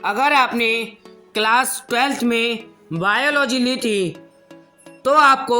अगर आपने class 12th में बायोलॉजी ली थी तो आपको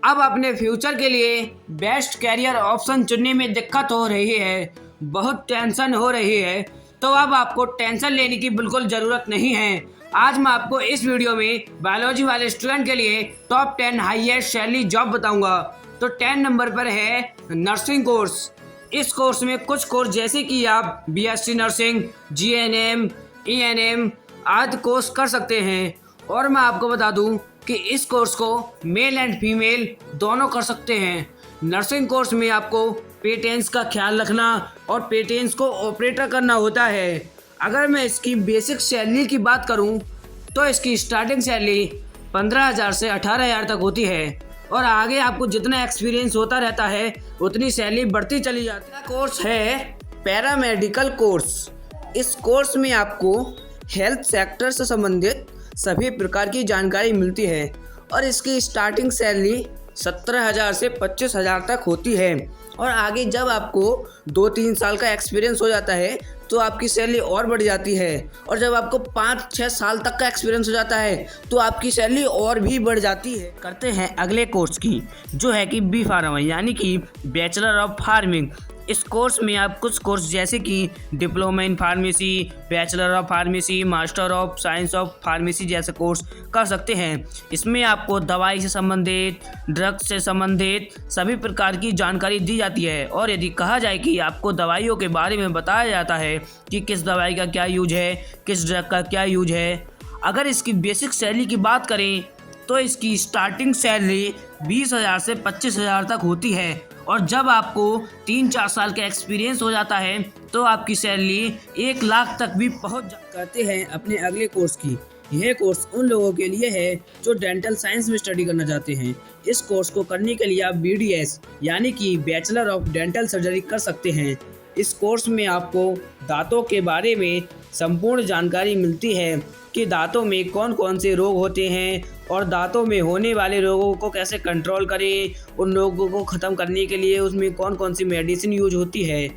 अब अपने फ्यूचर के लिए बेस्ट कैरियर ऑप्शन चुनने में दिक्कत हो रही है, बहुत टेंशन हो रही है, तो अब आपको टेंशन लेने की बिल्कुल ज़रूरत नहीं है। आज मैं आपको इस वीडियो में बायोलॉजी वाले स्टूडेंट के लिए टॉप 10 हाईएस्ट सैलरी जॉब बताऊंगा। तो 10 नंबर पर है नर्सिंग कोर्स। इस कोर्स में कुछ कोर्स जैसे कि आप बीएससी नर्सिंग, जीएनएम, ईएनएम आदि कोर्स कर सकते हैं। और मैं आपको बता दूं कि इस कोर्स को मेल एंड फीमेल दोनों कर सकते हैं। नर्सिंग कोर्स में आपको पेटेंट्स का ख्याल रखना और पेटेंट्स को ऑपरेटर करना होता है। अगर मैं इसकी बेसिक सैलरी की बात करूं तो इसकी स्टार्टिंग सैलरी 15,000 से 18,000 तक होती है और आगे आपको जितना एक्सपीरियंस होता रहता है उतनी सैलरी बढ़ती चली जाती है। कोर्स है पैरामेडिकल कोर्स। इस कोर्स में आपको हेल्थ सेक्टर से संबंधित सभी प्रकार की जानकारी मिलती है और इसकी स्टार्टिंग सैलरी 17,000 से 25,000 तक होती है। और आगे जब आपको 2-3 साल का एक्सपीरियंस हो जाता है तो आपकी सैलरी और बढ़ जाती है और जब आपको 5-6 साल तक का एक्सपीरियंस हो जाता है तो आपकी सैलरी और भी बढ़ जाती है। करते हैं अगले कोर्स की, जो है कि बी फार्मा यानी कि बैचलर ऑफ फार्मिंग। इस कोर्स में आप कुछ कोर्स जैसे कि diploma in pharmacy, bachelor of pharmacy, master of science of pharmacy जैसे कोर्स कर सकते हैं। इसमें आपको दवाई से संबंधित, ड्रग्स से संबंधित सभी प्रकार की जानकारी दी जाती है और यदि कहा जाए कि आपको दवाइयों के बारे में बताया जाता है कि किस दवाई का क्या यूज है, किस ड्रग का क्या यूज है। अगर इसकी बेसिक सैलरी की बात करें तो इसकी स्टार्टिंग सैलरी 20,000 से 25,000 तक होती है और जब आपको 3-4 साल का एक्सपीरियंस हो जाता है तो आपकी सैलरी 1 लाख तक भी पहुंच करते हैं अपने अगले कोर्स की। यह कोर्स उन लोगों के लिए है जो डेंटल साइंस में स्टडी करना चाहते हैं। इस कोर्स को करने के लिए आप BDS यानी कि बैचलर ऑफ डेंटल सर्जरी कर सकते हैं। इस कोर्स में आपको दांतों के बारे में संपूर्ण जानकारी मिलती है कि दांतों में कौन कौन से रोग होते हैं और दांतों में होने वाले रोगों को कैसे कंट्रोल करें, उन रोगों को ख़त्म करने के लिए उसमें कौन कौन सी मेडिसिन यूज होती है।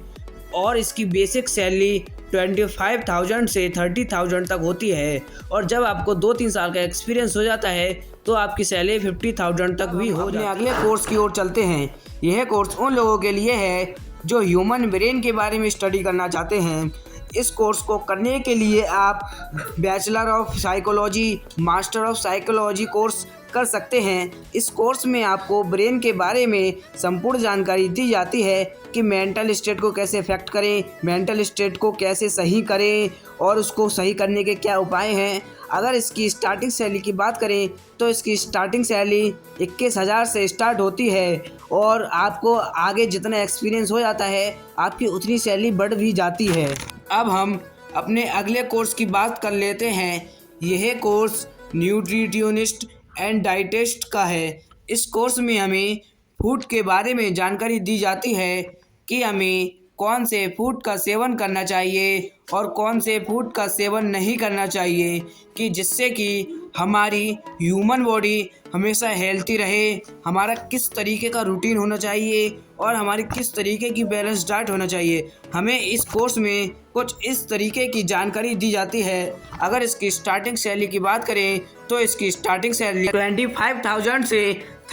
और इसकी बेसिक सैलरी 25,000 से 30,000 तक होती है और जब आपको 2-3 साल का एक्सपीरियंस हो जाता है तो आपकी सैलरी 50,000 तक भी हो जाती है। अगले कोर्स की ओर चलते हैं। यह कोर्स उन लोगों के लिए है जो ह्यूमन ब्रेन के बारे में स्टडी करना चाहते हैं। इस कोर्स को करने के लिए आप bachelor of psychology, master of psychology course कर सकते हैं। इस कोर्स में आपको ब्रेन के बारे में संपूर्ण जानकारी दी जाती है कि मेंटल स्टेट को कैसे इफेक्ट करें, मेंटल स्टेट को कैसे सही करें और उसको सही करने के क्या उपाय हैं। अगर इसकी स्टार्टिंग सैलरी की बात करें तो इसकी स्टार्टिंग सैलरी 21,000 से स्टार्ट होती है और आपको आगे जितना एक्सपीरियंस हो जाता है आपकी उतनी सैलरी बढ़ भी जाती है। अब हम अपने अगले कोर्स की बात कर लेते हैं। यह कोर्स न्यूट्रिशनिस्ट एंड डाइटिस्ट का है। इस कोर्स में हमें फूड के बारे में जानकारी दी जाती है कि हमें कौन से फूड का सेवन करना चाहिए और कौन से फूड का सेवन नहीं करना चाहिए कि जिससे कि हमारी ह्यूमन बॉडी हमेशा हेल्थी रहे, हमारा किस तरीके का रूटीन होना चाहिए और हमारी किस तरीके की बैलेंस डाइट होना चाहिए। हमें इस कोर्स में कुछ इस तरीके की जानकारी दी जाती है। अगर इसकी स्टार्टिंग सैलरी की बात करें तो इसकी स्टार्टिंग सैलरी 25,000 से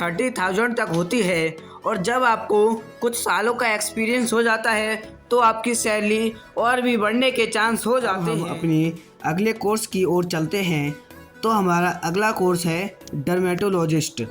30,000 तक होती है और जब आपको कुछ सालों का एक्सपीरियंस हो जाता है तो आपकी सैलरी और भी बढ़ने के चांस हो जाते हैं। अपने अगले कोर्स की ओर चलते हैं। तो हमारा अगला कोर्स है डर्मेटोलॉजिस्ट।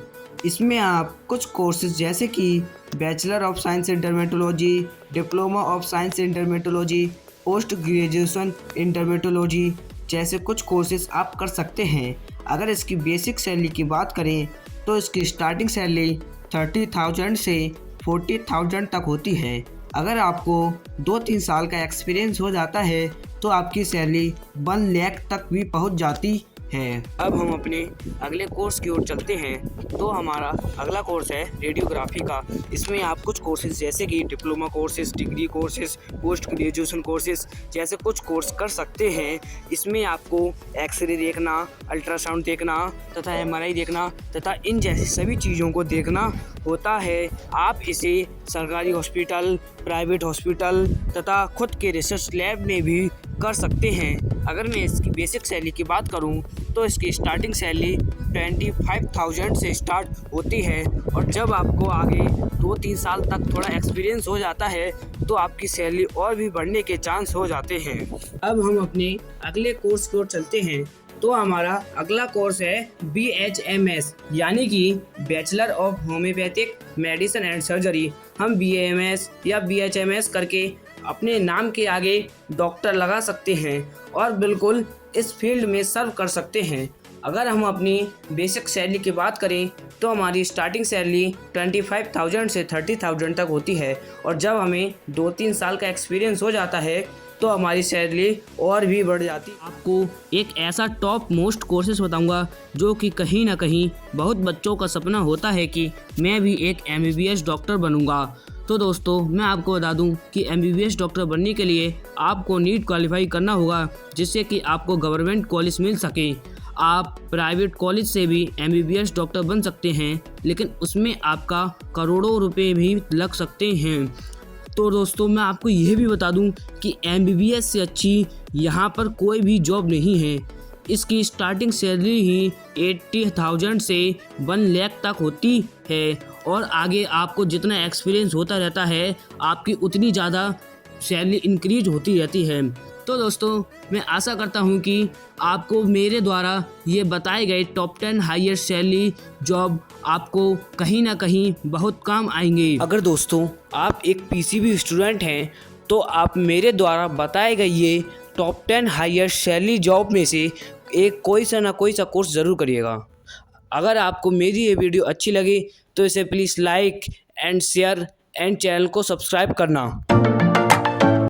इसमें आप कुछ कोर्सेज जैसे कि bachelor of science in dermatology, diploma of science in dermatology, post graduation in dermatology जैसे कुछ कोर्सेज आप कर सकते हैं। अगर इसकी बेसिक सैलरी की बात करें तो इसकी स्टार्टिंग सैलरी 30,000 से 40,000 तक होती है। अगर आपको 2-3 साल का एक्सपीरियंस हो जाता है तो आपकी सैलरी 1 लाख तक भी पहुंच जाती है। अब हम अपने अगले कोर्स की ओर चलते हैं। तो हमारा अगला कोर्स है रेडियोग्राफी का। इसमें आप कुछ कोर्सेज जैसे कि diploma courses, degree courses, post graduation courses जैसे कुछ कोर्स कर सकते हैं। इसमें आपको एक्सरे देखना, अल्ट्रासाउंड देखना तथा MRI देखना तथा इन जैसी सभी चीज़ों को देखना होता है। आप इसे सरकारी हॉस्पिटल, प्राइवेट हॉस्पिटल तथा खुद के रिसर्च लैब में भी कर सकते हैं। अगर मैं इसकी बेसिक सैलरी की बात करूं तो इसकी स्टार्टिंग सैलरी 25,000 से स्टार्ट होती है और जब आपको आगे 2-3 साल तक थोड़ा एक्सपीरियंस हो जाता है तो आपकी सैलरी और भी बढ़ने के चांस हो जाते हैं। अब हम अपने अगले कोर्स की ओर चलते हैं। तो हमारा अगला कोर्स है BHMS यानी कि bachelor of homeopathic medicine and surgery. हम BAMS या BHMS करके अपने नाम के आगे डॉक्टर लगा सकते हैं और बिल्कुल इस फील्ड में सर्व कर सकते हैं। अगर हम अपनी बेसिक सैलरी की बात करें तो हमारी स्टार्टिंग सैलरी 25,000 से 30,000 तक होती है और जब हमें 2-3 साल का एक्सपीरियंस हो जाता है तो हमारी सैलरी और भी बढ़ जाती है। आपको एक ऐसा टॉप मोस्ट कोर्सेज बताऊंगा जो कि कहीं ना कहीं बहुत बच्चों का सपना होता है कि मैं भी एक MBBS डॉक्टर बनूंगा। तो दोस्तों मैं आपको बता दूं कि MBBS डॉक्टर बनने के लिए आपको नीट क्वालिफाई करना होगा जिससे कि आपको गवर्नमेंट कॉलेज मिल सके। आप प्राइवेट कॉलेज से भी MBBS डॉक्टर बन सकते हैं लेकिन उसमें आपका करोड़ों रुपए भी लग सकते हैं। तो दोस्तों मैं आपको यह भी बता दूं कि MBBS से अच्छी यहाँ पर कोई भी जॉब नहीं है। इसकी स्टार्टिंग सैलरी ही 80,000 से 1 लाख तक होती है और आगे आपको जितना एक्सपीरियंस होता रहता है आपकी उतनी ज़्यादा सैलरी इंक्रीज होती रहती है। तो दोस्तों मैं आशा करता हूं कि आपको मेरे द्वारा ये बताए गए टॉप 10 हाईएस्ट सैलरी जॉब आपको कहीं ना कहीं बहुत काम आएंगे। अगर दोस्तों आप एक PCB स्टूडेंट हैं तो आप मेरे द्वारा बताए गए ये टॉप 10 हाईएस्ट सैलरी जॉब में से एक कोई सा कोर्स ज़रूर करिएगा। अगर आपको मेरी ये वीडियो अच्छी लगी तो इसे please like and share and channel को सब्सक्राइब करना।